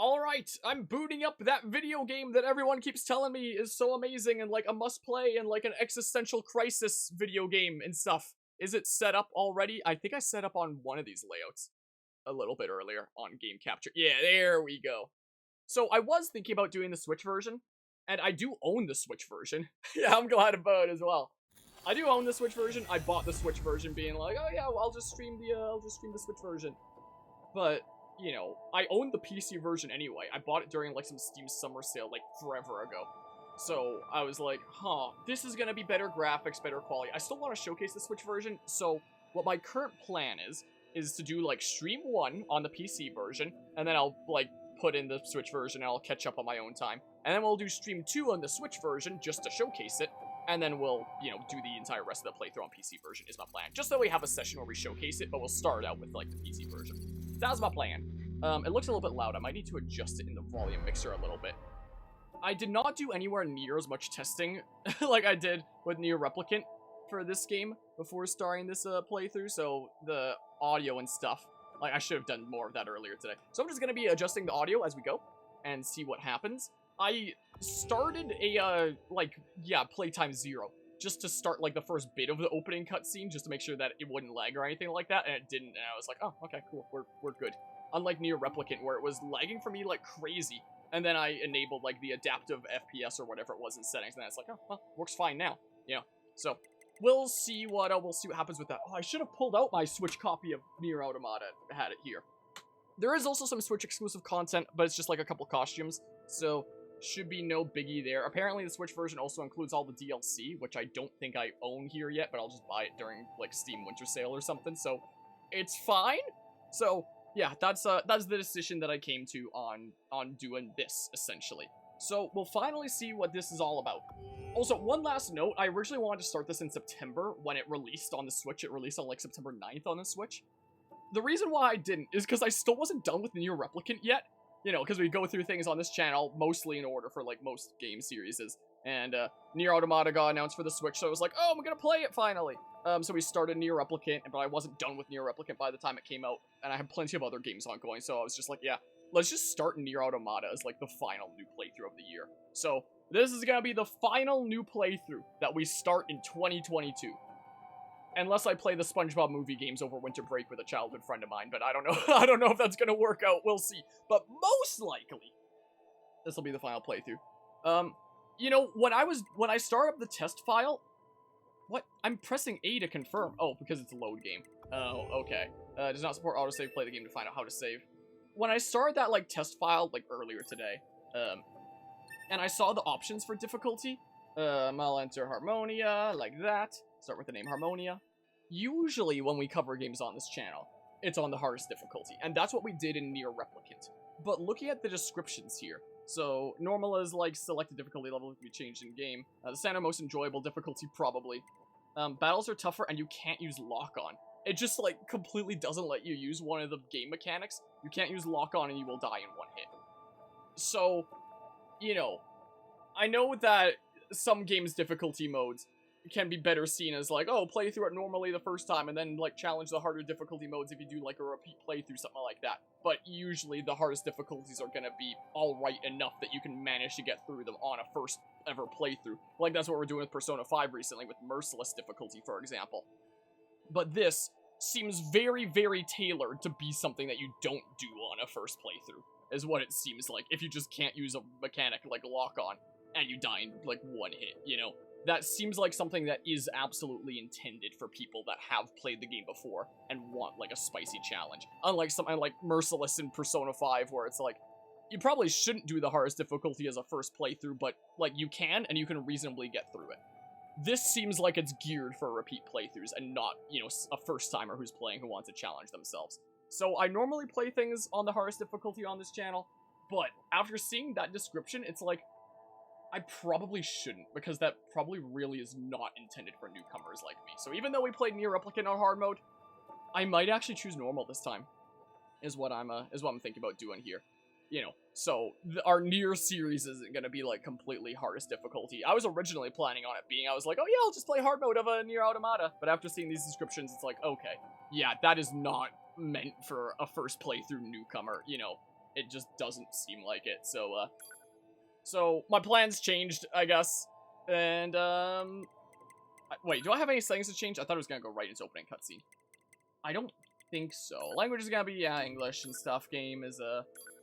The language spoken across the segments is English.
Alright, I'm booting up that video game that everyone keeps telling me is so amazing and like a must play and like an existential crisis video game and stuff. Is it set up already? I think I set up on one of these layouts a little bit earlier on game capture. Yeah, there we go. So I was thinking about doing the Switch version, and I do own the Switch version. Yeah, I'm glad about it as well. I do own the Switch version. I bought the Switch version being like, oh yeah, well, I'll just stream the Switch version. But you know, I own the PC version anyway. I bought it during like some Steam summer sale like forever ago. So I was like, this is gonna be better graphics, better quality. I still want to showcase the Switch version, so what my current plan is to do like stream 1 on the PC version, and then I'll like put in the Switch version and I'll catch up on my own time. And then we'll do stream 2 on the Switch version just to showcase it, and then we'll, you know, do the entire rest of the playthrough on PC version is my plan. Just so we have a session where we showcase it, but we'll start out with like the PC version. That was my plan. It looks a little bit loud. I might need to adjust it in the volume mixer a little bit. I did not do anywhere near as much testing like I did with NieR Replicant for this game before starting this playthrough, so the audio and stuff, like I should have done more of that earlier today. So I'm just going to be adjusting the audio as we go and see what happens. I started a, playtime 0, just to start like the first bit of the opening cutscene, just to make sure that it wouldn't lag or anything like that, and it didn't, and I was like, oh, okay, cool, we're good. Unlike NieR Replicant, where it was lagging for me like crazy, and then I enabled like the adaptive FPS or whatever it was in settings, and then it's like, oh, well, works fine now, you know. So we'll see what happens with that. Oh, I should have pulled out my Switch copy of NieR Automata. I had it here. There is also some Switch exclusive content, but it's just like a couple costumes, so should be no biggie there. Apparently the Switch version also includes all the DLC, which I don't think I own here yet, but I'll just buy it during like Steam Winter Sale or something, so it's fine. So yeah, that's the decision that I came to on doing this, essentially. So we'll finally see what this is all about. Also, one last note, I originally wanted to start this in September when it released on the Switch. It released on like September 9th on the Switch. The reason why I didn't is because I still wasn't done with NieR Replicant yet. You know, because we go through things on this channel mostly in order for like most game series. And NieR Automata got announced for the Switch, so I was like, oh, I'm gonna play it finally. So we started NieR Replicant, but I wasn't done with NieR Replicant by the time it came out, and I had plenty of other games ongoing, so I was just like, yeah, let's just start NieR Automata as like the final new playthrough of the year. So this is gonna be the final new playthrough that we start in 2022. Unless I play the SpongeBob movie games over winter break with a childhood friend of mine, but I don't know. I don't know if that's gonna work out. We'll see. But most likely, this will be the final playthrough. You know, when I start up the test file, what? I'm pressing A to confirm. Oh, because it's a load game. Oh, okay. Does not support autosave. Play the game to find out how to save. When I started that like test file like earlier today, and I saw the options for difficulty, I'll enter Harmonia like that. Start with the name Harmonia. Usually when we cover games on this channel, it's on the hardest difficulty, and that's what we did in NieR Replicant. But looking at the descriptions here, so normal is like selected difficulty level can be changed in game. The standard most enjoyable difficulty probably. Battles are tougher and you can't use lock-on. It just like completely doesn't let you use one of the game mechanics. You can't use lock-on and you will die in one hit. So, you know, I know that some games difficulty modes can be better seen as like, oh, play through it normally the first time and then like challenge the harder difficulty modes if you do like a repeat playthrough, something like that. But usually the hardest difficulties are gonna be alright enough that you can manage to get through them on a first ever playthrough. Like that's what we're doing with Persona 5 recently with Merciless difficulty, for example. But this seems very, very tailored to be something that you don't do on a first playthrough, is what it seems like, if you just can't use a mechanic like lock-on and you die in like one hit, you know? That seems like something that is absolutely intended for people that have played the game before and want, like, a spicy challenge. Unlike something like Merciless in Persona 5, where it's like, you probably shouldn't do the hardest difficulty as a first playthrough, but, like, you can, and you can reasonably get through it. This seems like it's geared for repeat playthroughs, and not, you know, a first-timer who's playing who wants to challenge themselves. So I normally play things on the hardest difficulty on this channel, but after seeing that description, it's like, I probably shouldn't, because that probably really is not intended for newcomers like me. So even though we played NieR Replicant on hard mode, I might actually choose normal this time, is what I'm thinking about doing here. You know, so our NieR series isn't gonna be like completely hardest difficulty. I was originally planning on it being, I was like, oh yeah, I'll just play hard mode of a NieR Automata. But after seeing these descriptions, it's like, okay, yeah, that is not meant for a first playthrough newcomer, you know. it just doesn't seem like it. So my plans changed, I guess. And, wait, do I have any settings to change? I thought it was gonna go right into opening cutscene. I don't think so. Language is gonna be, yeah, English and stuff. Game is,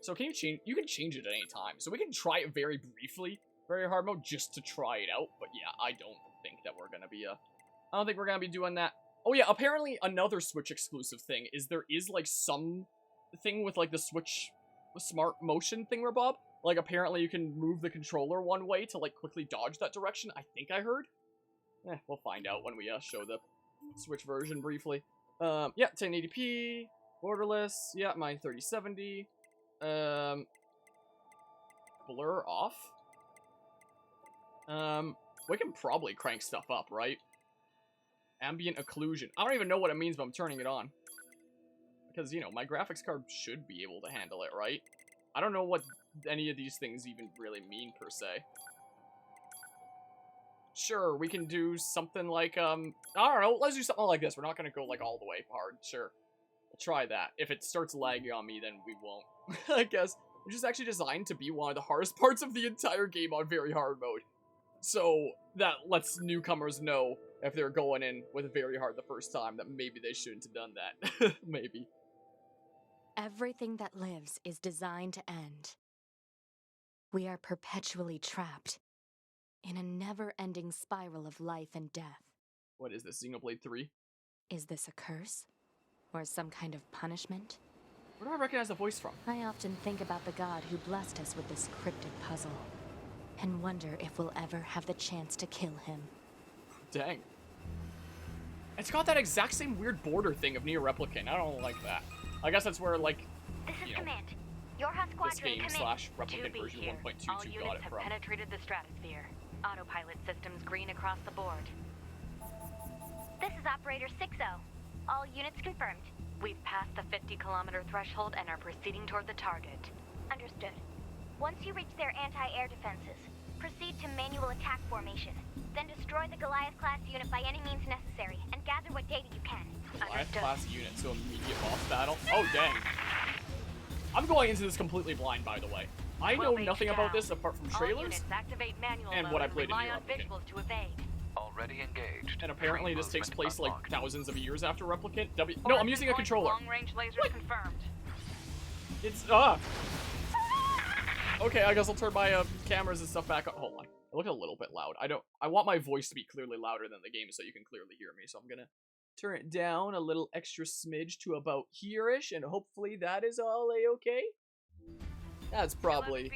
so can you change? You can change it at any time. So we can try it very briefly, very hard mode, just to try it out. But yeah, I don't think that we're gonna be, I don't think we're gonna be doing that. Oh yeah, apparently another Switch exclusive thing is there is, like, some thing with, like, the Switch smart motion thingamabob. Like, apparently you can move the controller one way to, like, quickly dodge that direction, I think I heard. We'll find out when we, show the Switch version briefly. Yeah, 1080p, borderless, yeah, mine 3070. Blur off. We can probably crank stuff up, right? Ambient occlusion. I don't even know what it means, but I'm turning it on. Because, you know, my graphics card should be able to handle it, right? I don't know what any of these things even really mean, per se. Sure, we can do something like, I don't know, let's do something like this. We're not gonna go, like, all the way hard, sure. We'll try that. If it starts lagging on me, then we won't, I guess. Which is actually designed to be one of the hardest parts of the entire game on very hard mode. So, that lets newcomers know, if they're going in with very hard the first time, that maybe they shouldn't have done that. Maybe. Everything that lives is designed to end. We are perpetually trapped in a never-ending spiral of life and death. What is this, Xenoblade 3? Is this a curse? Or some kind of punishment? Where do I recognize the voice from? I often think about the god who blessed us with this cryptic puzzle, and wonder if we'll ever have the chance to kill him. Dang. It's got that exact same weird border thing of NieR Replicant. I don't like that. I guess that's where, like, this is Command. Your house this game / Replicant version 1.22 All units got it have from. penetrated the stratosphere. Autopilot systems green across the board. This is Operator 6-0. All units confirmed. We've passed the 50-kilometer threshold and are proceeding toward the target. Understood. Once you reach their anti-air defenses, proceed to manual attack formation. Then destroy the Goliath-class unit by any means necessary, and gather what data you can. Goliath-class unit, so immediate boss battle? Oh, dang. I'm going into this completely blind, by the way. I know nothing about this apart from trailers and what I played in NieR Replicant. Already engaged. And apparently this takes place like thousands of years after Replicant. No, I'm using a controller. Long-range lasers confirmed. It's okay, I guess I'll turn my cameras and stuff back on. Hold on. I look a little bit loud. I want my voice to be clearly louder than the game so you can clearly hear me. So I'm gonna turn it down a little extra smidge to about here-ish, and hopefully that is all a-okay. That's probably,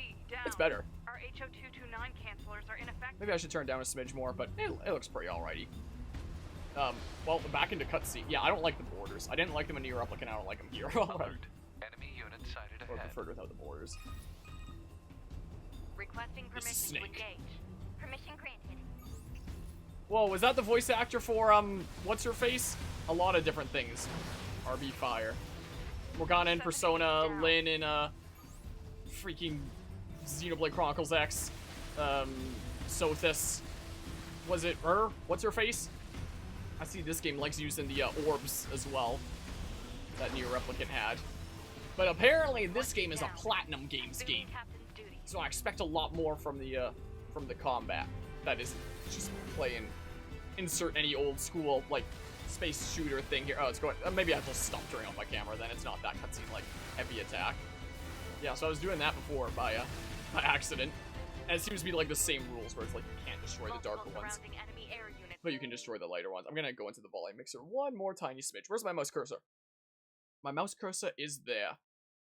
it's better. Our HO229 cancelers are ineffective. Maybe I should turn down a smidge more, but it looks pretty alrighty. Well, back into cutscene. Yeah, I don't like the borders. I didn't like them in NieR Replicant, I don't like them here. Enemy unit sighted Or ahead. preferred without the borders. Requesting permission to engage. Permission granted. Whoa, was that the voice actor for, what's her face? A lot of different things. RB Fire. Morgana in Persona, Lynn in, freaking Xenoblade Chronicles X. Sothis. Was it her? What's her face? I see this game likes using the, orbs as well. That NieR Replicant had. But apparently this game is a Platinum Games game. So I expect a lot more from the combat. That is just playing, insert any old school, like, space shooter thing here. Oh, it's going, maybe I have to stop turning off my camera then. It's not that cutscene, like, heavy attack. Yeah, so I was doing that before by accident. And it seems to be, like, the same rules where it's like, you can't destroy the darker ones. But you can destroy the lighter ones. I'm gonna go into the volume mixer one more tiny smidge. Where's my mouse cursor? My mouse cursor is there.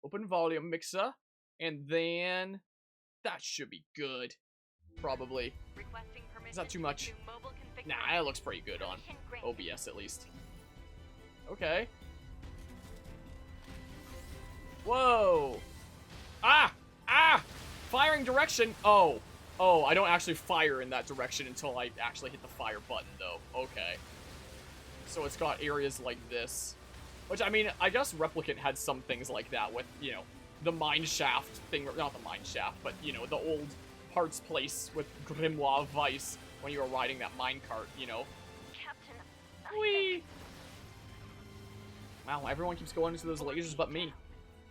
Open volume mixer. And then that should be good. Probably. Is that too much? Nah, it looks pretty good on OBS at least. Okay. Whoa! Ah! Ah! Firing direction! Oh. Oh, I don't actually fire in that direction until I actually hit the fire button, though. Okay. So it's got areas like this. Which, I mean, I guess Replicant had some things like that with, you know, the mine shaft thing. Not the mine shaft, but, you know, the old parts place with Grimoire Vice when you were riding that minecart, you know. Whee! Wow, everyone keeps going into those lasers but me.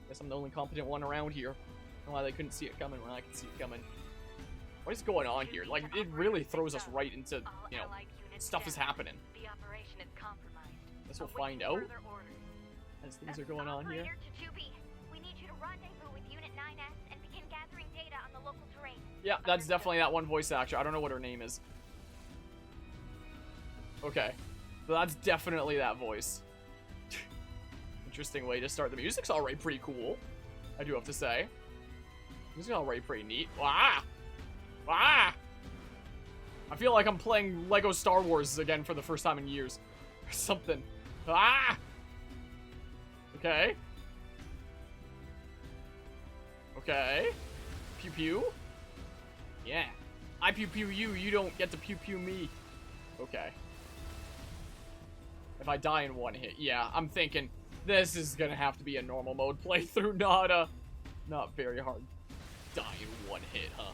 Guess I'm the only competent one around here. I don't know why they couldn't see it coming when I could see it coming. What is going on here? Like, it really throws us right into, you know, stuff is happening. The operation is compromised. Guess we'll find out Further orders. as things are going on here. Operator Tachubi, we need you to rendezvous with Unit 9S and begin gathering data on the local terrain. Yeah, that's definitely that one voice actor. I don't know what her name is. Okay. So that's definitely that voice. Interesting way to start. The music's already pretty cool, I do have to say. Music's already pretty neat. Ah! Ah! I feel like I'm playing Lego Star Wars again for the first time in years. Or something. Ah! Okay. Okay. Pew pew. Yeah. I pew pew you, you don't get to pew pew me. Okay. If I die in one hit, yeah, I'm thinking this is gonna have to be a normal mode playthrough, not very hard. Die in one hit, huh?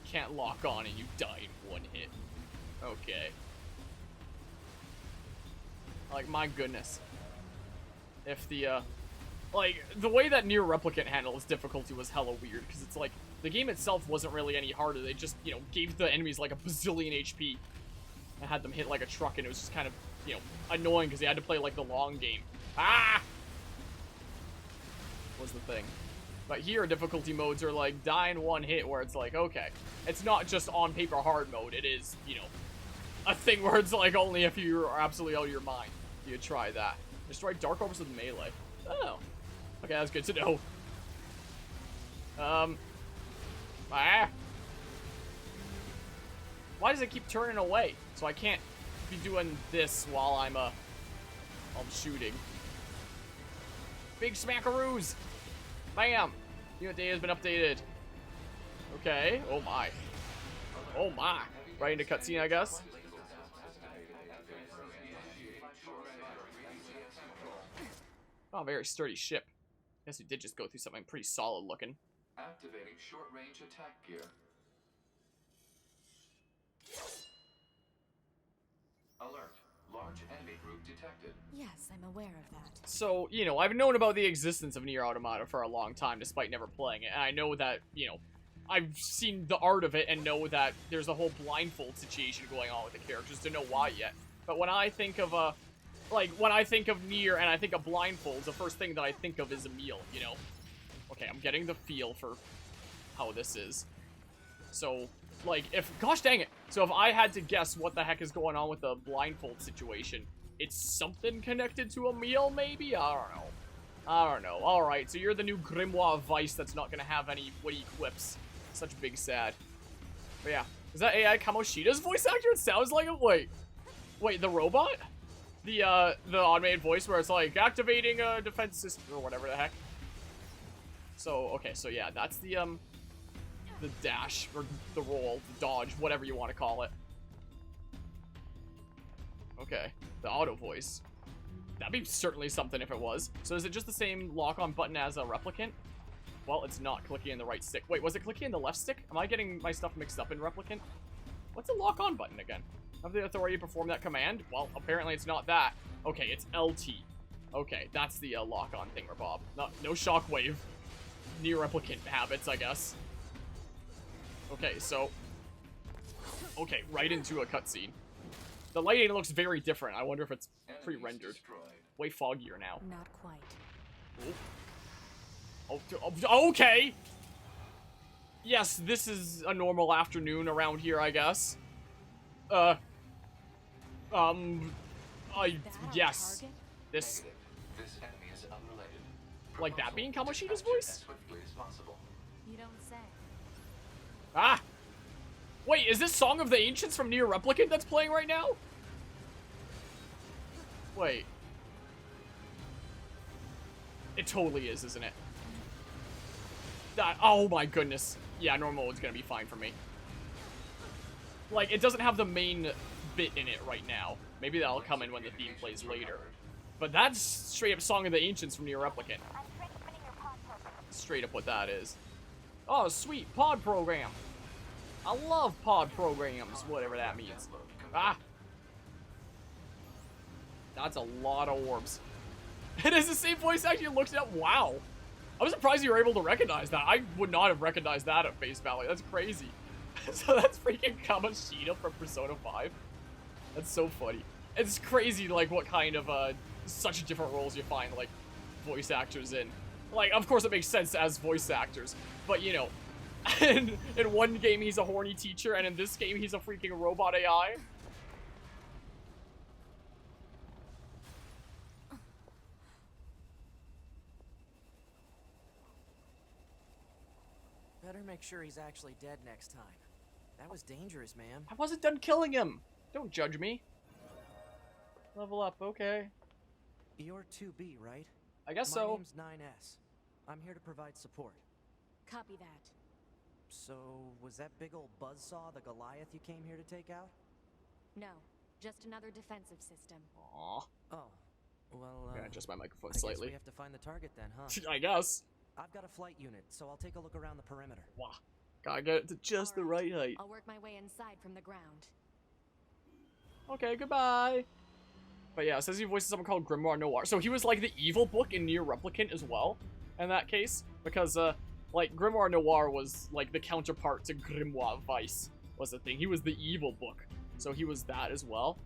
Can't lock on and you die in one hit. Okay. Like, my goodness. If the, like, the way that NieR Replicant handles difficulty was hella weird, because it's like, the game itself wasn't really any harder. They just, you know, gave the enemies like a bazillion HP and had them hit like a truck, and it was just kind of, you know, annoying because they had to play like the long game. Ah! Was the thing. But here, difficulty modes are like die in one hit, where it's like, okay, it's not just on paper hard mode. It is, you know, a thing where it's like only if you are absolutely out of your mind do you try that. Destroy dark orbs with melee. Oh, okay, that's good to know. Why does it keep turning away? So I can't be doing this while I'm shooting. Big smackaroos! Bam! Unit data has been updated. Okay. Oh my. Oh my. Right into cutscene, I guess. Oh, very sturdy ship. Guess we did just go through something pretty solid looking. Activating short-range attack gear. Alert. Large enemy group detected. Yes, I'm aware of that. So, you know, I've known about the existence of NieR Automata for a long time, despite never playing it. And I know that, you know, I've seen the art of it and know that there's a whole blindfold situation going on with the characters to know why yet. But when I think of, when I think of NieR and I think of blindfolds, the first thing that I think of is a meal, you know? Okay, I'm getting the feel for how this is. So, like, gosh dang it. So if I had to guess what the heck is going on with the blindfold situation, it's something connected to a meal, maybe? I don't know. Alright, so you're the new Grimoire of Vice that's not gonna have any witty quips. Such big sad. But yeah. Is that AI Kamoshida's voice actor? It sounds like it. Wait, the robot? The automated voice where it's like, activating a defense system or whatever the heck. So, okay, so yeah, that's the dash, or the roll, the dodge, whatever you want to call it. Okay, the auto voice. That'd be certainly something if it was. So is it just the same lock-on button as a Replicant? Well, it's not clicking in the right stick. Wait, was it clicking in the left stick? Am I getting my stuff mixed up in Replicant? What's the lock-on button again? Have the authority to perform that command? Well, apparently it's not that. Okay, it's LT. Okay, that's the lock-on thingamabob. No shockwave. NieR Replicant habits, I guess. Okay, so... Okay, right into a cutscene. The lighting looks very different. I wonder if it's pre-rendered. Way foggier now. Not quite. Oh, okay! Yes, this is a normal afternoon around here, I guess. Yes. This... This enemy is unrelated. Like that being Kamoshida's voice? As swiftly as possible. You don't say. Ah! Wait, is this Song of the Ancients from NieR Replicant that's playing right now? Wait. It totally is, isn't it? Oh my goodness. Yeah, normal mode's gonna be fine for me. Like, it doesn't have the main bit in it right now. Maybe that'll come in when the theme plays later. But that's straight up Song of the Ancients from NieR Replicant. Straight up what that is. Oh, sweet. Pod program. I love pod programs, whatever that means. Ah! That's a lot of orbs. It is the same voice actor. You looked it up. Wow. I was surprised you were able to recognize that. I would not have recognized that at face value. That's crazy. So that's freaking Kamoshida from Persona 5. That's so funny. It's crazy, like, what kind of, such different roles you find, like, voice actors in. Like, of course it makes sense as voice actors, but, you know, in one game he's a horny teacher, and in this game he's a freaking robot AI. Better make sure he's actually dead next time. That was dangerous, man. I wasn't done killing him. Don't judge me. Level up, okay. You're 2B, right? I guess so. My name's 9S. I'm here to provide support. Copy that. So, was that big old buzzsaw the Goliath you came here to take out? No, just another defensive system. Aw. Oh, well, Okay, adjust my microphone I guess slightly. we have to find the target then, huh? I guess. I've got a flight unit, so I'll take a look around the perimeter. Wow. Gotta get it to just the right height. I'll work my way inside from the ground. Okay, goodbye. But yeah, it says he voices someone called Grimoire Noir. So he was like the evil book in NieR Replicant as well, in that case. Because, like, Grimoire Noir was like the counterpart to Grimoire Vice, was the thing. He was the evil book. So he was that as well.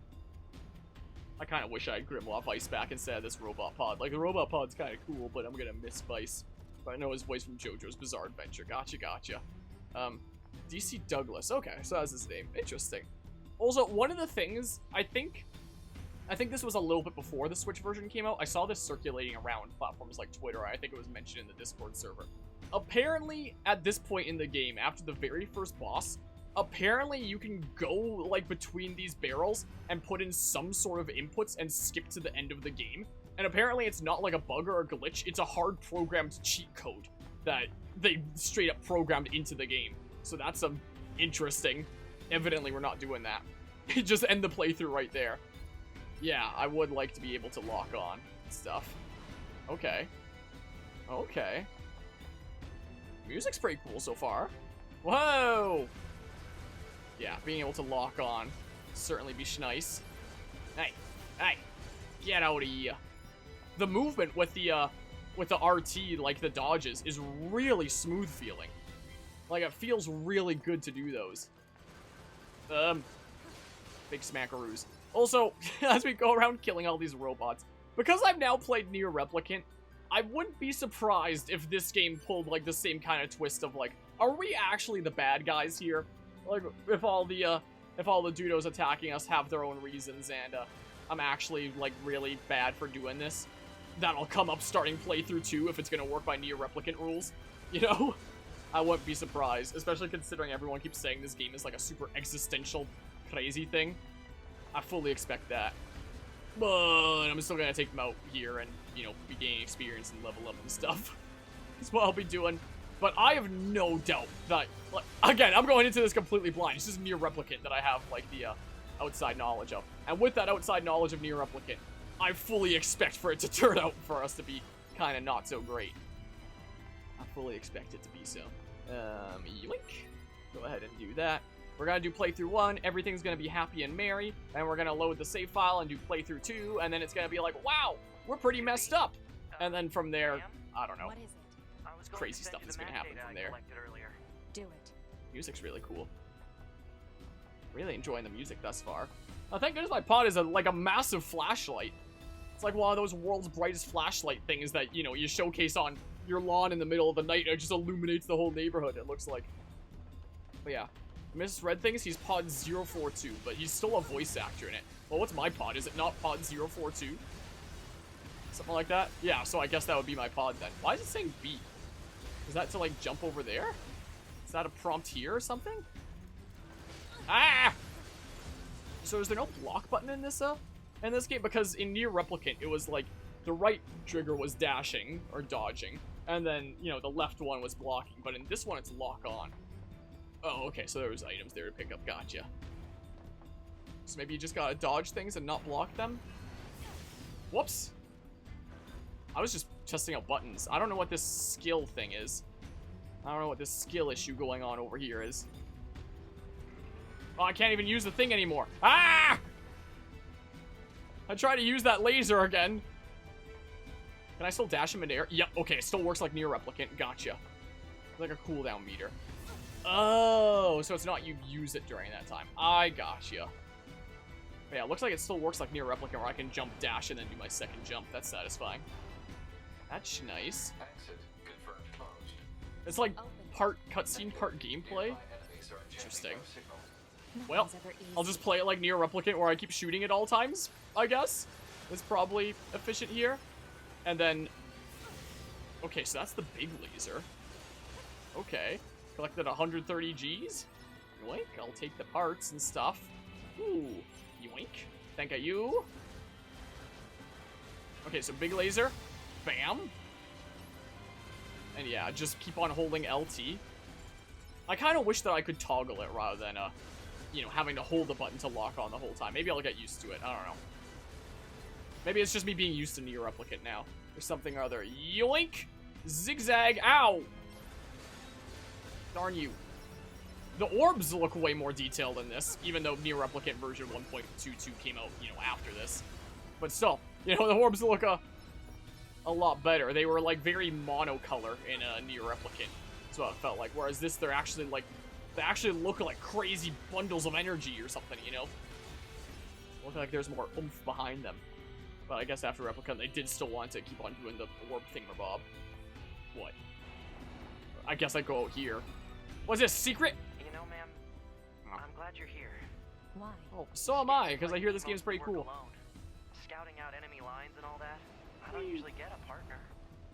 I kind of wish I had Grimoire Vice back instead of this Robot Pod. Like, the Robot Pod's kind of cool, but I'm gonna miss Vice. But I know his voice from JoJo's Bizarre Adventure. Gotcha, gotcha. DC Douglas. Okay, so that's his name. Interesting. Also, one of the things, I think this was a little bit before the Switch version came out. I saw this circulating around platforms like Twitter. I think it was mentioned in the Discord server. Apparently, at this point in the game, after the very first boss, apparently you can go, like, between these barrels and put in some sort of inputs and skip to the end of the game. And apparently it's not like a bug or a glitch. It's a hard programmed cheat code that they straight up programmed into the game. So that's interesting. Evidently we're not doing that. Just end the playthrough right there. Yeah, I would like to be able to lock on stuff. Okay. Okay. Music's pretty cool so far. Whoa! Yeah, being able to lock on certainly be nice. Hey, hey, get out of here. The movement with the RT, like the dodges, is really smooth feeling. Like, it feels really good to do those. Big smackaroos. Also, as we go around killing all these robots, because I've now played NieR Replicant, I wouldn't be surprised if this game pulled, like, the same kind of twist of, like, are we actually the bad guys here? Like, if all the dudos attacking us have their own reasons, and, I'm actually, like, really bad for doing this. That'll come up starting playthrough 2 if it's gonna work by NieR Replicant rules, you know? I wouldn't be surprised, especially considering everyone keeps saying this game is like a super existential, crazy thing. I fully expect that. But I'm still gonna take them out here and, you know, be gaining experience and level up and stuff. That's what I'll be doing. But I have no doubt that, like, again, I'm going into this completely blind. It's just NieR Replicant that I have, like, the, outside knowledge of. And with that outside knowledge of NieR Replicant, I fully expect for it to turn out for us to be kind of not so great. I fully expect it to be so. Yoink. Go ahead and do that. We're gonna do playthrough 1, everything's gonna be happy and merry, and we're gonna load the save file and do playthrough 2, and then it's gonna be like, wow, we're pretty messed up. And then from there, I don't know. What is it? Crazy stuff is gonna happen from there. Do it. Music's really cool. Really enjoying the music thus far. Oh, thank goodness my pod is like a massive flashlight. It's like one of those world's brightest flashlight things that, you know, you showcase on your lawn in the middle of the night and it just illuminates the whole neighborhood, it looks like. But yeah. Miss Red thinks he's pod 042, but he's still a voice actor in it. Well, what's my pod? Is it not pod 042? Something like that? Yeah, so I guess that would be my pod then. Why is it saying B? Is that to, like, jump over there? Is that a prompt here or something? Ah! So is there no block button in this game? Because in NieR Replicant, it was like the right trigger was dashing or dodging, and then, you know, the left one was blocking, but in this one it's lock on. Oh, okay, so there was items there to pick up, gotcha. So maybe you just gotta dodge things and not block them? Whoops. I was just testing out buttons. I don't know what this skill thing is. I don't know what this skill issue going on over here is. Oh, I can't even use the thing anymore. Ah! I tried to use that laser again. Can I still dash him in air? Yep, okay, it still works like NieR Replicant. Gotcha. Like a cooldown meter. Oh, so it's not you use it during that time. I gotcha. But yeah, it looks like it still works like NieR Replicant where I can jump, dash, and then do my second jump. That's satisfying. That's nice. Exit confirmed closed. It's like part cutscene, part gameplay. Nearby enemies are jamming Interesting. our signal. Well, Nothing's ever I'll easy. just play it like NieR Replicant where I keep shooting at all times, I guess. It's probably efficient here. And then... Okay, so that's the big laser. Okay. Collected 130 Gs. Yoink. I'll take the parts and stuff. Ooh. Yoink. Thank you. Okay, so big laser. Bam. And yeah, just keep on holding LT. I kind of wish that I could toggle it rather than, you know, having to hold the button to lock on the whole time. Maybe I'll get used to it. I don't know. Maybe it's just me being used to NieR Replicant now. Or something or other. Yoink! Zigzag! Ow! Darn you. The orbs look way more detailed in this, even though NieR Replicant version 1.22 came out, you know, after this. But still, you know, the orbs look a lot better. They were, like, very monocolor in NieR Replicant. That's what it felt like. Whereas this, they're actually, like, they actually look like crazy bundles of energy or something, you know? Look like there's more oomph behind them. But I guess after Replicant, they did still want to keep on doing the orb thingamabob. What? I guess I go out here. What's this, secret? You know, ma'am, I'm glad you're here. Why? Oh, so am I, because I hear this game's pretty Work cool. alone. Scouting out enemy lines and all that. I don't usually get a partner.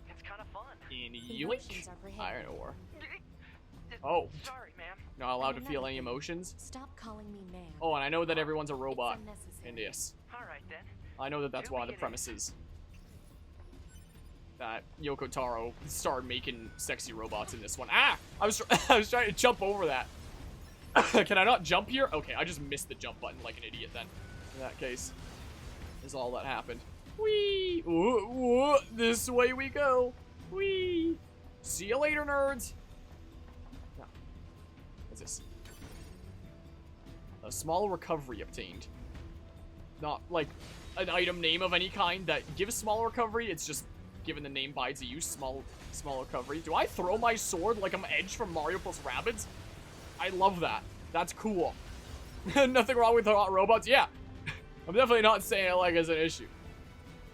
It's kind of fun. In Emotions Yoink? are prohibited. Iron ore. Oh. Sorry, ma'am. Not allowed to I'm feel not any a- emotions? Stop calling me ma'am. Oh, and I know that everyone's a robot It's unnecessary. in this. All right then. I know that that's Do one of the we get it? premises. That Yoko Taro started making sexy robots in this one. Ah! I was trying to jump over that. Can I not jump here? Okay, I just missed the jump button like an idiot then. In that case, is all that happened. Whee! Ooh, ooh, this way we go. Whee! See you later, nerds. No. What's this? A small recovery obtained. Not like an item name of any kind that gives small recovery. It's just given the name by its use, small recovery. Do I throw my sword like I'm Edge from Mario plus Rabbids? I love that. That's cool. Nothing wrong with hot robots. Yeah, I'm definitely not saying it like it's an issue.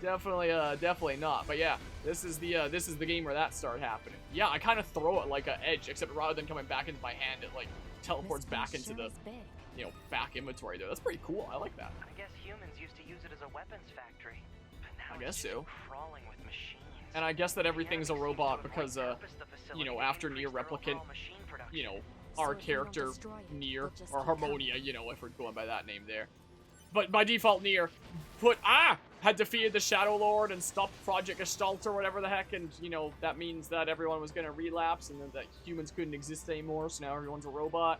Definitely not. But yeah, this is the game where that started happening. Yeah, I kind of throw it like an Edge, except rather than coming back into my hand, it like teleports This back place into sure the is big. you know back inventory there. That's pretty cool. I like that. I guess humans used to use it as a weapons factory. But now I guess it's just so. crawling with machines. And I guess that The everything's a enemy seems robot to because avoid purpose the facility you know, and after increase NieR their Replicant, overall machine production. you know, So our if we don't character destroy it, NieR we'll just or keep Harmonia, coming. you know, if we're going by that name there. But by default, NieR had defeated the Shadow Lord and stopped Project Gestalt or whatever the heck, and you know that means that everyone was gonna relapse and that humans couldn't exist anymore. So now everyone's a robot.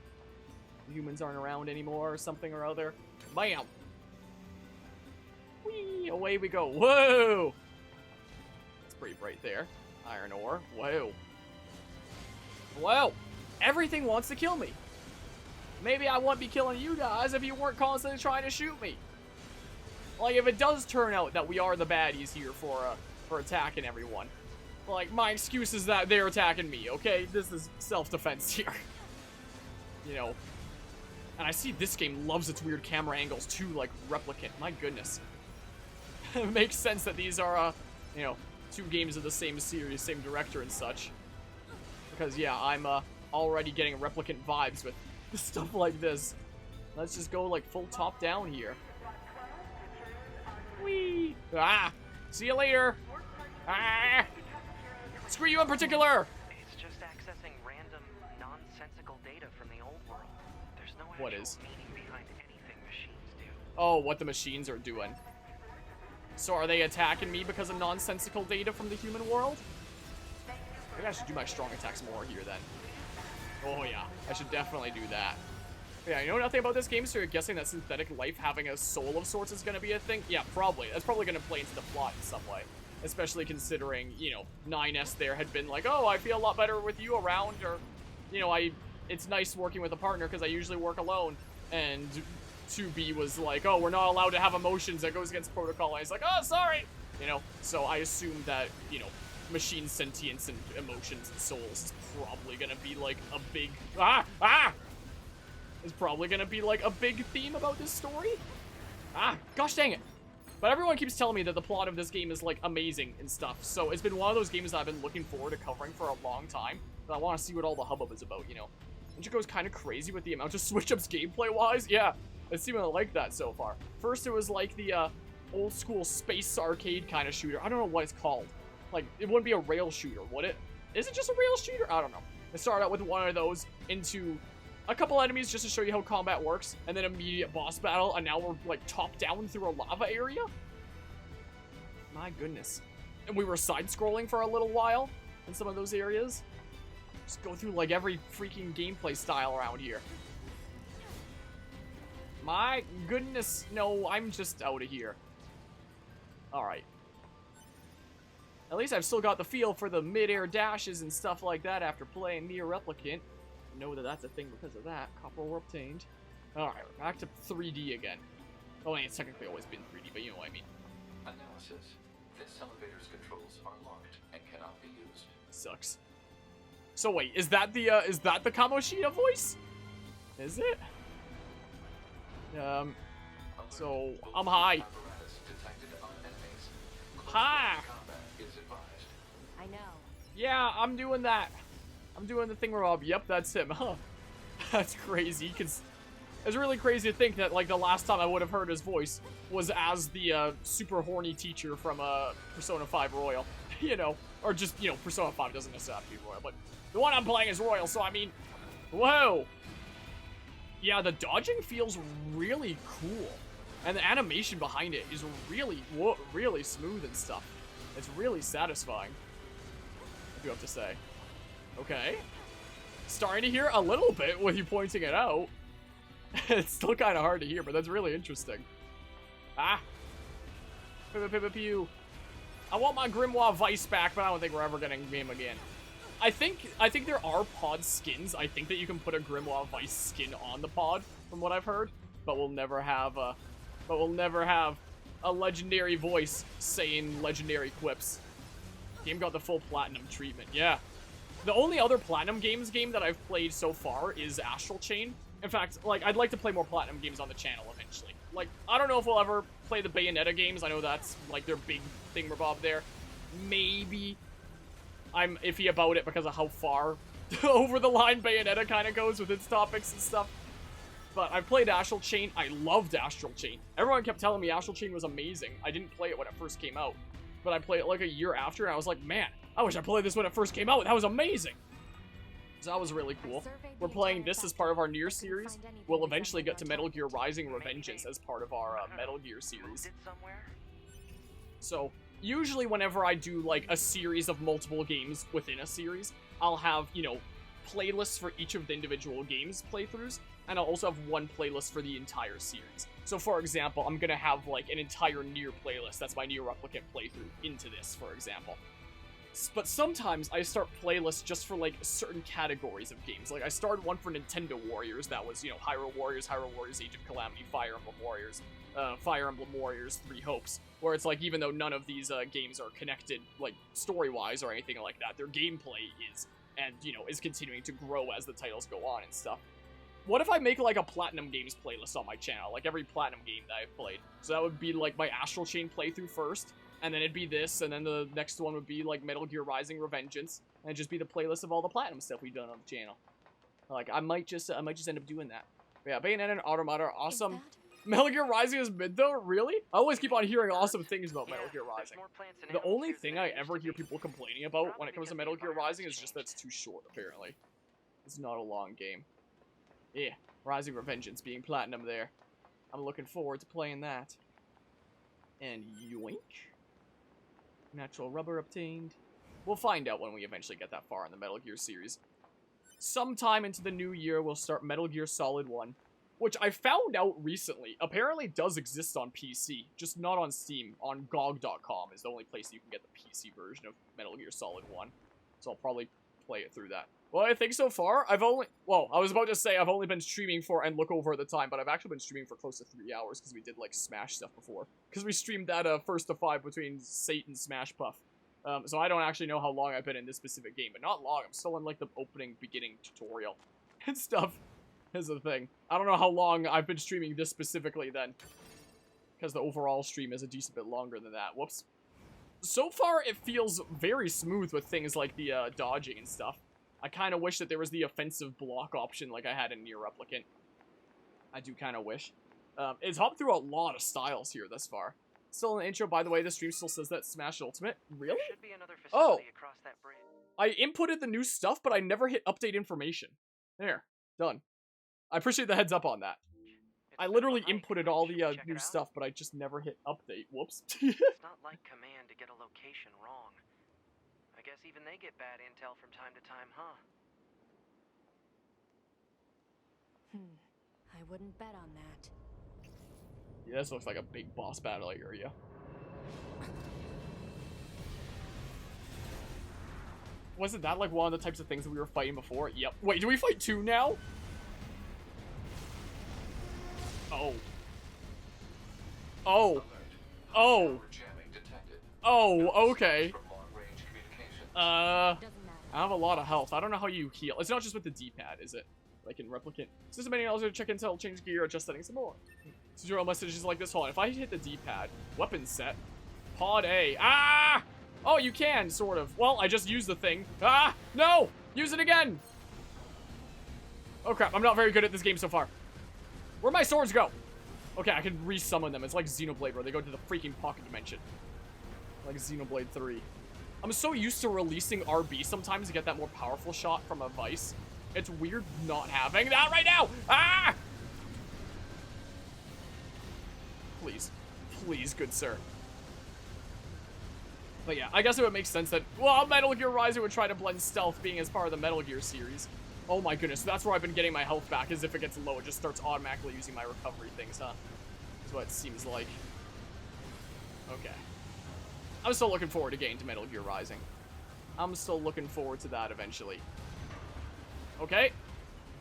Humans aren't around anymore, or something or other. Bam! Whee! Away we go. Whoa! It's pretty bright there. Iron ore. Whoa. Whoa! Everything wants to kill me. Maybe I wouldn't be killing you guys if you weren't constantly trying to shoot me. Like, if it does turn out that we are the baddies here for attacking everyone, like, my excuse is that they're attacking me, okay? This is self-defense here. You know. And I see this game loves its weird camera angles too, like Replicant. My goodness. It makes sense that these are, you know, two games of the same series, same director and such. Because, yeah, I'm already getting Replicant vibes with stuff like this. Let's just go, like, full top down here. Whee! Ah! See you later! Ah! Screw you in particular! It's just accessing random, nonsensical data from the old world. There's no What actual is? meaning behind anything machines do. Oh, what the machines are doing. So are they attacking me because of nonsensical data from the human world? Maybe I should do my strong attacks more here then. Oh yeah, I should definitely do that. Yeah, you know nothing about this game, so you're guessing that synthetic life having a soul of sorts is going to be a thing? Yeah, probably. That's probably going to play into the plot in some way. Especially considering, you know, 9S there had been like, oh, I feel a lot better with you around, or, you know, it's nice working with a partner because I usually work alone. And 2B was like, oh, we're not allowed to have emotions. That goes against protocol. And he's like, oh, sorry. you know? So I assume that, you know, machine sentience and emotions and souls is probably gonna be like a big is probably gonna be like a big theme about this story. Gosh dang it. But everyone keeps telling me that the plot of this game is like amazing and stuff, so it's been one of those games that I've been looking forward to covering for a long time, but I want to see what all the hubbub is about, you know? Ichigo's kind of crazy with the amount of switch-ups gameplay-wise. Yeah, I seem to like that so far. First, it was like the old-school space arcade kind of shooter. I don't know what it's called. Like, it wouldn't be a rail shooter, would it? Is it just a rail shooter? I don't know. I started out with one of those into a couple enemies just to show you how combat works, and then immediate boss battle, and now we're, like, top-down through a lava area? My goodness. And we were side-scrolling for a little while in some of those areas. Just go through, like, every freaking gameplay style around here. My goodness. No, I'm just out of here. Alright. At least I've still got the feel for the mid-air dashes and stuff like that after playing NieR Replicant. I know that that's a thing because of that. Copper ore obtained. Alright, we're back to 3D again. Oh, and it's technically always been 3D, but you know what I mean. Analysis. This elevator's controls are locked and cannot be used. Sucks. So wait, is that the Kamoshida voice? Is it? So I'm high. Ha! I know. Yeah, I'm doing that. I'm doing the thing where yep, that's him. Huh. That's crazy, because it's really crazy to think that, like, the last time I would have heard his voice was as the, super horny teacher from, Persona 5 Royal. You know, or just, you know, Persona 5 doesn't necessarily have to be Royal, but the one I'm playing is Royal, so I mean, whoa! Yeah, the dodging feels really cool, and the animation behind it is really, really smooth and stuff. It's really satisfying, I do have to say. Okay. Starting to hear a little bit with you pointing it out. It's still kind of hard to hear, but that's really interesting. Pew, pew, pew, pew. I want my Grimoire Vice back, but I don't think we're ever getting game again. I think there are pod skins. I think that you can put a Grimoire Vice skin on the pod, from what I've heard, but we'll never have a legendary voice saying legendary quips. Game got the full platinum treatment. Yeah. The only other platinum games game that I've played so far is Astral Chain. In fact, like, I'd like to play more platinum games on the channel eventually. Like, I don't know if we'll ever play the Bayonetta games. I know that's, like, their big thingamabob there. Maybe. I'm iffy about it because of how far over the line Bayonetta kind of goes with its topics and stuff. But I played Astral Chain. I loved Astral Chain. Everyone kept telling me Astral Chain was amazing. I didn't play it when it first came out, but I played it like a year after, and I was like, man, I wish I played this when it first came out. That was amazing. So that was really cool. We're playing this as part of our NieR series. We'll eventually get to Metal Gear Rising: Revengeance as part of our Metal Gear series. So usually whenever I do like a series of multiple games within a series, I'll have, you know, playlists for each of the individual games playthroughs, and I'll also have one playlist for the entire series. So for example, I'm gonna have like an entire NieR playlist, that's my NieR Replicant playthrough, into this, for example. But sometimes I start playlists just for like certain categories of games. Like I started one for Nintendo Warriors that was, you know, Hyrule Warriors, Age of Calamity, Fire Emblem Warriors 3 Hopes, where it's like, even though none of these games are connected, like, story-wise or anything like that, their gameplay is, and, you know, is continuing to grow as the titles go on and stuff. What if I make, like, a Platinum Games playlist on my channel, like every Platinum game that I've played? So that would be, like, my Astral Chain playthrough first, and then it'd be this, and then the next one would be, like, Metal Gear Rising: Revengeance, and it'd just be the playlist of all the Platinum stuff we've done on the channel. Like, I might just end up doing that. But yeah, Bayonetta and Automata are awesome. Metal Gear Rising is mid, though? Really? I always keep on hearing awesome things about Metal Gear Rising. The only thing I ever hear people complaining about when it comes to Metal Gear Rising is just that it's too short, apparently. It's not a long game. Yeah, Rising Revengeance being platinum there. I'm looking forward to playing that. And yoink. Natural rubber obtained. We'll find out when we eventually get that far in the Metal Gear series. Sometime into the new year, we'll start Metal Gear Solid 1. Which I found out recently, apparently does exist on PC, just not on Steam. On GOG.com is the only place you can get the PC version of Metal Gear Solid 1. So I'll probably play it through that. Well, I think so far, well, I was about to say I've only been streaming for and look over at the time, but I've actually been streaming for close to 3 hours because we did, like, Smash stuff before. Because we streamed that, first to 5 between Sate and Smash Puff. So I don't actually know how long I've been in this specific game, but not long. I'm still in, like, the beginning tutorial and stuff. Is the thing. I don't know how long I've been streaming this specifically then. Because the overall stream is a decent bit longer than that. Whoops. So far, it feels very smooth with things like the, dodging and stuff. I kind of wish that there was the offensive block option like I had in NieR Replicant. I do kind of wish. It's hopped through a lot of styles here thus far. Still in the intro, by the way, the stream still says that Smash Ultimate. Really? There should be another facility across that bridge. I inputted the new stuff, but I never hit update information. There. Done. I appreciate the heads up on that. I literally inputted all the new stuff, but I just never hit update. Whoops. It's not like Command to get a location wrong. I guess even they get bad intel from time to time, huh? I wouldn't bet on that. Yeah, this looks like a big boss battle area. Wasn't that like one of the types of things that we were fighting before? Yep. Wait, do we fight 2 now? Oh. Oh. Oh. Oh, okay. I have a lot of health. I don't know how you heal. It's not just with the D-pad, is it? Like in Replicant. System many else to check intel, change gear, adjust settings some more. Tutorial messages like this. Hold on. If I hit the D-pad, weapon set, pod A. Ah! Oh, you can, sort of. Well, I just used the thing. Ah! No! Use it again! Oh crap, I'm not very good at this game so far. Where'd my swords go? Okay, I can re-summon them. It's like Xenoblade where they go to the freaking pocket dimension. Like Xenoblade 3. I'm so used to releasing RB sometimes to get that more powerful shot from a Vice. It's weird not having that right now! Ah! Please. Please, good sir. But yeah, I guess it would make sense that, well, Metal Gear Rising would try to blend stealth being as part of the Metal Gear series. Oh my goodness, that's where I've been getting my health back, is if it gets low, it just starts automatically using my recovery things, huh? That's what it seems like. Okay. I'm still looking forward to getting to Metal Gear Rising. I'm still looking forward to that eventually. Okay.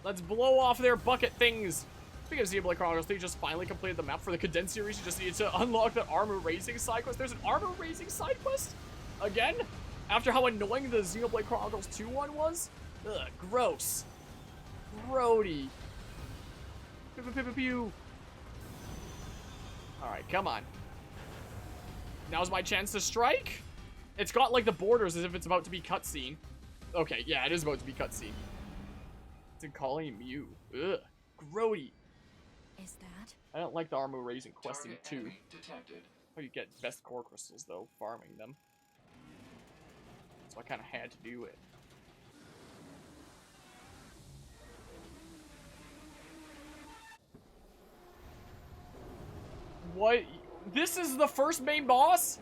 Let's blow off their bucket things. Speaking of Xenoblade Chronicles 3, just finally completed the map for the condensed series. You just needed to unlock the armor raising side quest. There's an armor raising side quest? Again? After how annoying the Xenoblade Chronicles 2 one was? Ugh, gross. Grody. Pew, pew, pew, pew, pew. Alright, come on. Now's my chance to strike? It's got like the borders as if it's about to be cutscene. Okay, yeah, it is about to be cutscene. It's in calling Mew. Ugh. Grody. Is that? I don't like the armor raising questing too. Oh, you get best core crystals though, farming them. So I kind of had to do it. What? This is the first main boss?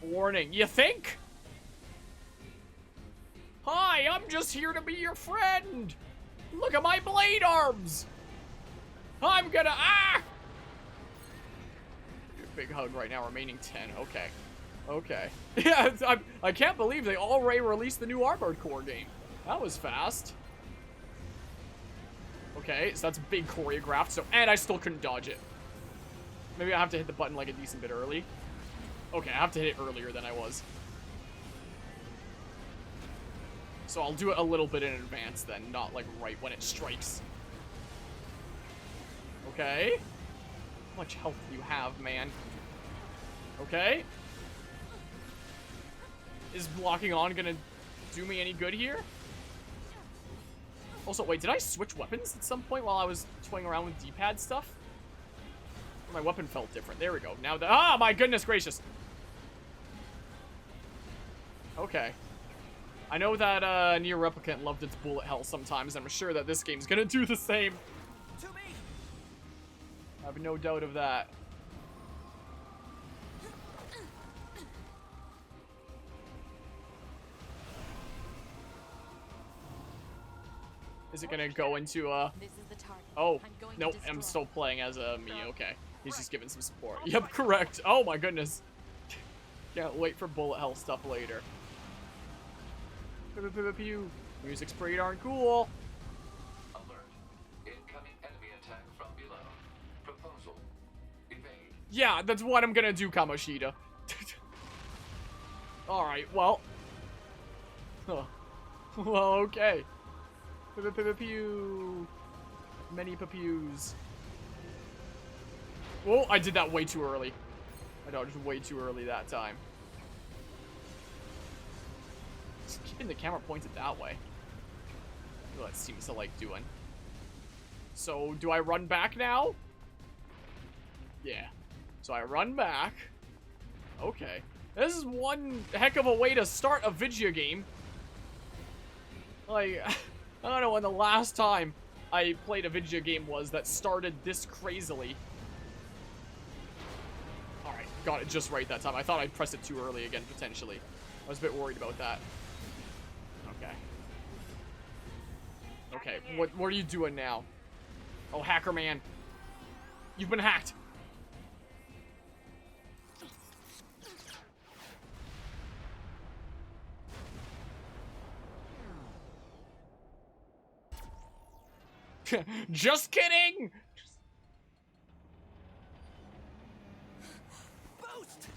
Warning, you think? Hi, I'm just here to be your friend. Look at my blade arms. I'm gonna, Big hug right now, remaining 10, okay. Okay. Yeah, I can't believe they already released the new Armored Core game. That was fast. Okay, so that's big choreographed, so, and I still couldn't dodge it. Maybe I have to hit the button like a decent bit early. Okay, I have to hit it earlier than I was. So I'll do it a little bit in advance then, not like right when it strikes. Okay. How much health do you have, man? Okay. Is blocking on gonna do me any good here? Also, wait, did I switch weapons at some point while I was toying around with D-pad stuff? My weapon felt different. There we go. Now that, ah, my goodness gracious. Okay. I know that NieR Replicant loved its bullet hell sometimes. I'm sure that this game's gonna do the same. To me. I have no doubt of that. Is it gonna go into, This is the target. oh, I'm going nope, to I'm destroy. still playing as me, okay. He's just giving some support. Yep, correct. Oh my goodness. Can't wait for bullet hell stuff later. Pew, pew, pew, pew. Music's pretty darn cool. Alert. Incoming enemy attack from below. Proposal. Evade. Yeah, that's what I'm gonna do, Kamoshida. Alright, well. Huh. Well, okay. Pew, pew, pew, pew, pew. Many pews. Whoa, I did that way too early. I dodged way too early that time. Just keeping the camera pointed that way. Well, that seems to like doing. So, do I run back now? Yeah. So I run back. Okay. This is one heck of a way to start a video game. Like, I don't know when the last time I played a video game was that started this crazily. Alright, got it just right that time. I thought I pressed it too early again, potentially. I was a bit worried about that. Okay. Okay, what are you doing now? Oh, hacker man. You've been hacked. Just kidding! Boost!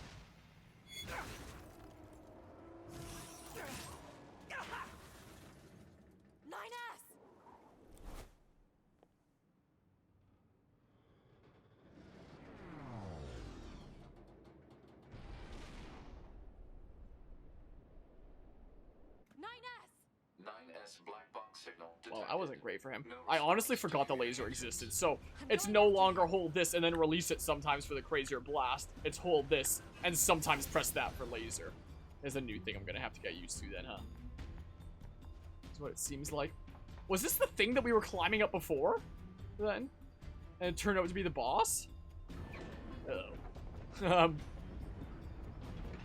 9S! "9S!" 9S black box signal detected. Well, that wasn't great for him. No I honestly response forgot the to laser communications. existed, so it's no longer hold this and then release it sometimes for the crazier blast. It's hold this and sometimes press that for laser. There's a new thing I'm gonna have to get used to then, huh? That's what it seems like. Was this the thing that we were climbing up before? Then? And it turned out to be the boss? Oh.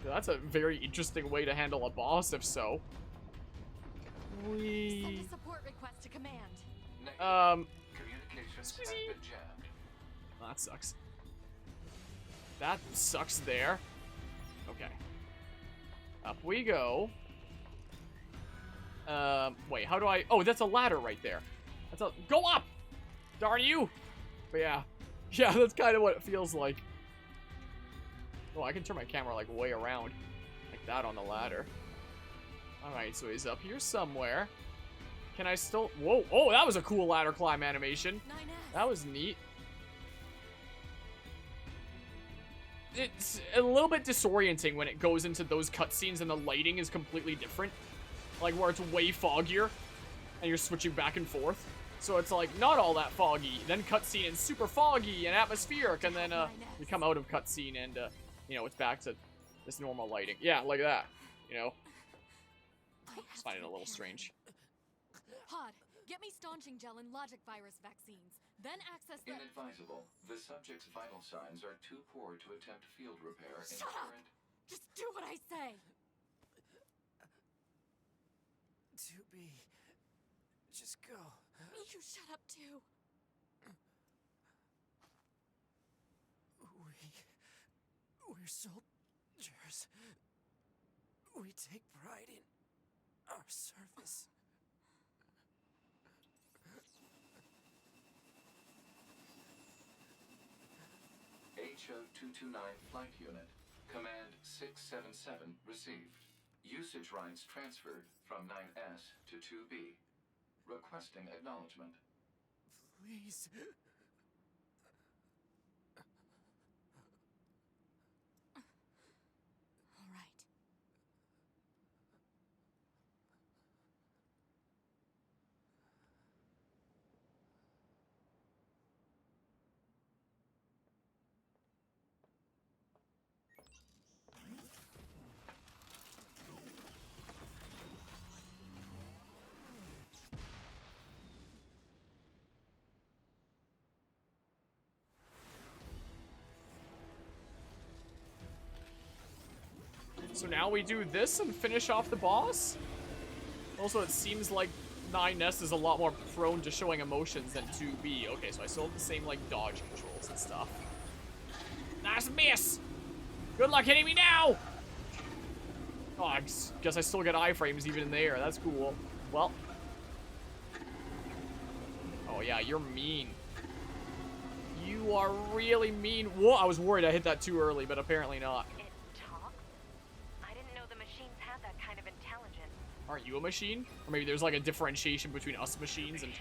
That's a very interesting way to handle a boss, if so. Send We... a support request to command. Negative. Communications have squeezy. been jammed. Oh, that sucks. That sucks there. Okay. Up we go. Wait, how do I... Oh, that's a ladder right there. That's a... Go up! Darn you! But yeah. Yeah, that's kind of what it feels like. Oh, I can turn my camera, like, way around. Like that on the ladder. Alright, so he's up here somewhere. Can I still... Whoa! Oh, that was a cool ladder climb animation. 9S! That was neat. It's a little bit disorienting when it goes into those cutscenes and the lighting is completely different. Like, where it's way foggier, and you're switching back and forth. So it's like, not all that foggy. Then cutscene and super foggy and atmospheric, and then, you come out of cutscene and, you know, it's back to this normal lighting. Yeah, like that, you know? I Just find it a little strange. Pod, get me staunching gel and logic virus vaccines. Then access the... Inadvisable. The subject's vital signs are too poor to attempt field repair in Shut up! current. Just do what I say! 2B. Just go. You shut up too. We're soldiers. We take pride in our service. HO-229 Flight Unit. Command 677 received. Usage rights transferred from 9S to 2B. Requesting acknowledgement. Please. All right. So now we do this and finish off the boss? Also, it seems like 9S is a lot more prone to showing emotions than 2B. Okay, so I still have the same, like, dodge controls and stuff. Nice miss! Good luck hitting me now! Oh, I guess I still get iframes even in there. That's cool. Well. Oh, yeah, you're mean. You are really mean. Whoa, I was worried I hit that too early, but apparently not. It talks? I didn't know the machines had that kind of intelligence. Aren't you a machine? Or maybe there's like a differentiation between us machines and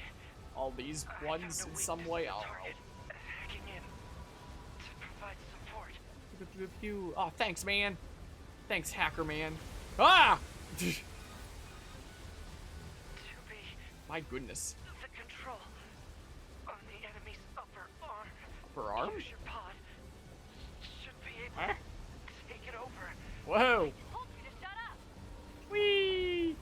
all these ones in some way. I don't know. Hacking in to provide support. Pew, pew, pew. Oh, thanks, man. Thanks, hacker man. Ah! 2B, My goodness. the control on the enemy's upper arm. Upper arm? Use your pod. Should be able Huh? to take it over. Whoa! Told you to shut up! Whee!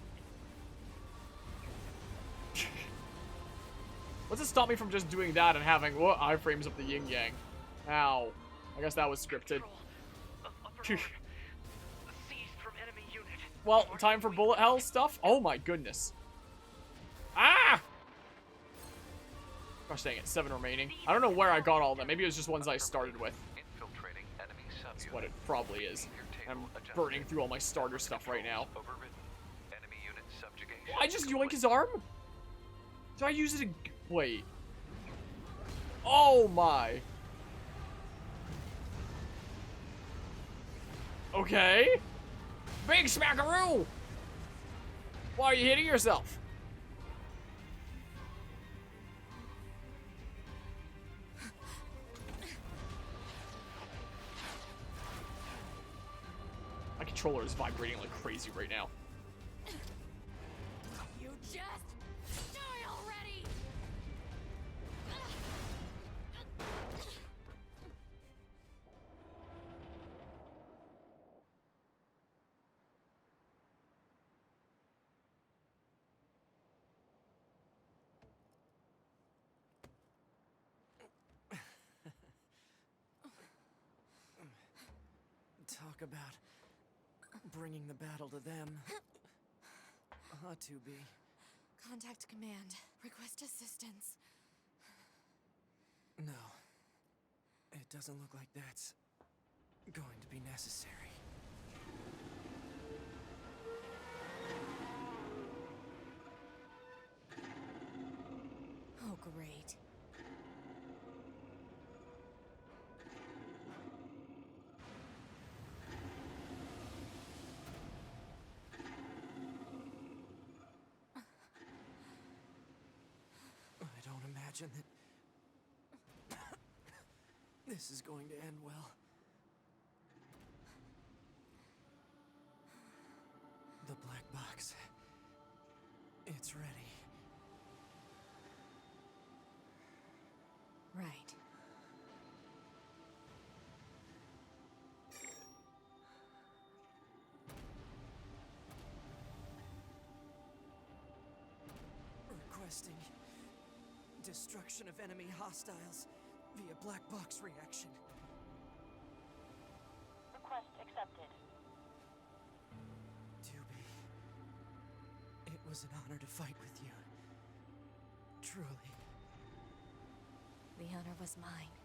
What's to stop me from just doing that and having iframes up the yin yang? Ow. I guess that was scripted. Control of upper arm. Seized from enemy unit. Well, time for bullet hell stuff? Oh my goodness. Ah! Gosh dang it, 7 remaining. I don't know where I got all of them. Maybe it was just ones I started with. Infiltrating enemy That's subunit. what it probably is. I'm burning through all my starter stuff right now. Overridden. Enemy unit subjugation. I just yoink his arm? Did I use it wait. Oh my. Okay. Big smackaroo! Why are you hitting yourself? My controller is vibrating like crazy right now. You just die already! Talk about bringing the battle to them. 2B. Contact command. Request assistance. No. It doesn't look like that's going to be necessary. Oh, great. I don't imagine that this is going to end well. The black box. It's ready. Right. Requesting destruction of enemy hostiles via black box reaction. Request accepted. 2B. It was an honor to fight with you. Truly. The honor was mine.